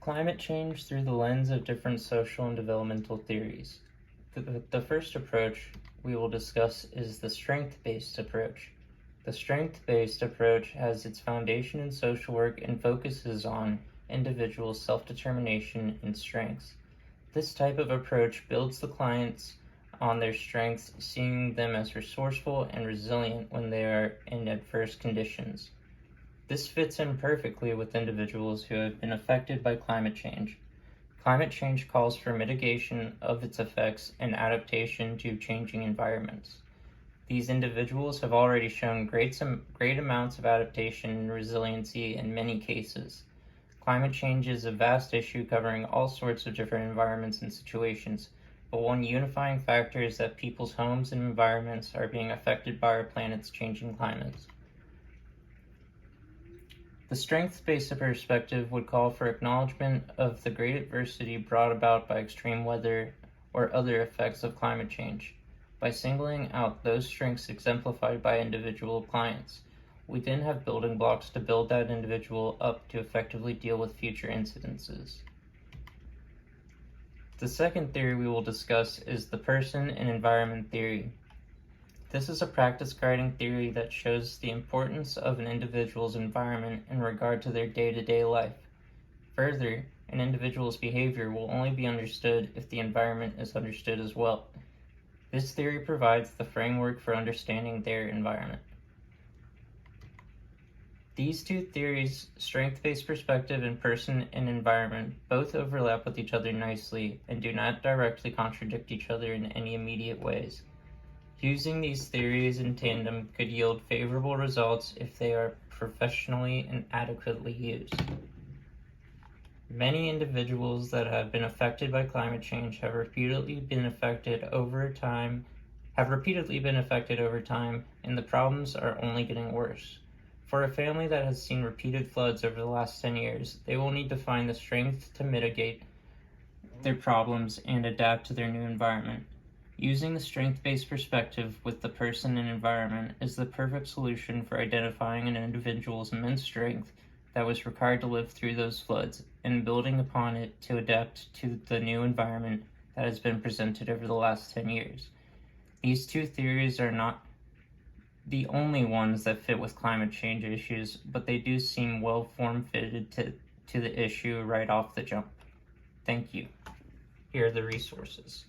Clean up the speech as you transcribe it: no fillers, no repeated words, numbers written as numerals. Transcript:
Climate change through the lens of different social and developmental theories. The first approach we will discuss is the strength-based approach. The strength-based approach has its foundation in social work and focuses on individual self-determination and strengths. This type of approach builds the clients on their strengths, seeing them as resourceful and resilient when they are in adverse conditions. This fits in perfectly with individuals who have been affected by climate change. Climate change calls for mitigation of its effects and adaptation to changing environments. These individuals have already shown great amounts of adaptation and resiliency in many cases. Climate change is a vast issue covering all sorts of different environments and situations, but one unifying factor is that people's homes and environments are being affected by our planet's changing climates. The strengths-based perspective would call for acknowledgement of the great adversity brought about by extreme weather or other effects of climate change. By singling out those strengths exemplified by individual clients, we then have building blocks to build that individual up to effectively deal with future incidences. The second theory we will discuss is the person and environment theory. This is a practice guiding theory that shows the importance of an individual's environment in regard to their day-to-day life. Further, an individual's behavior will only be understood if the environment is understood as well. This theory provides the framework for understanding their environment. These two theories, strength-based perspective and person and environment, both overlap with each other nicely and do not directly contradict each other in any immediate ways. Using these theories in tandem could yield favorable results if they are professionally and adequately used. Many individuals that have been affected by climate change have repeatedly been affected over time, and the problems are only getting worse. For a family that has seen repeated floods over the last 10 years, they will need to find the strength to mitigate their problems and adapt to their new environment. Using the strength-based perspective with the person and environment is the perfect solution for identifying an individual's immense strength that was required to live through those floods and building upon it to adapt to the new environment that has been presented over the last 10 years. These two theories are not the only ones that fit with climate change issues, but they do seem well form-fitted to the issue right off the jump. Thank you. Here are the resources.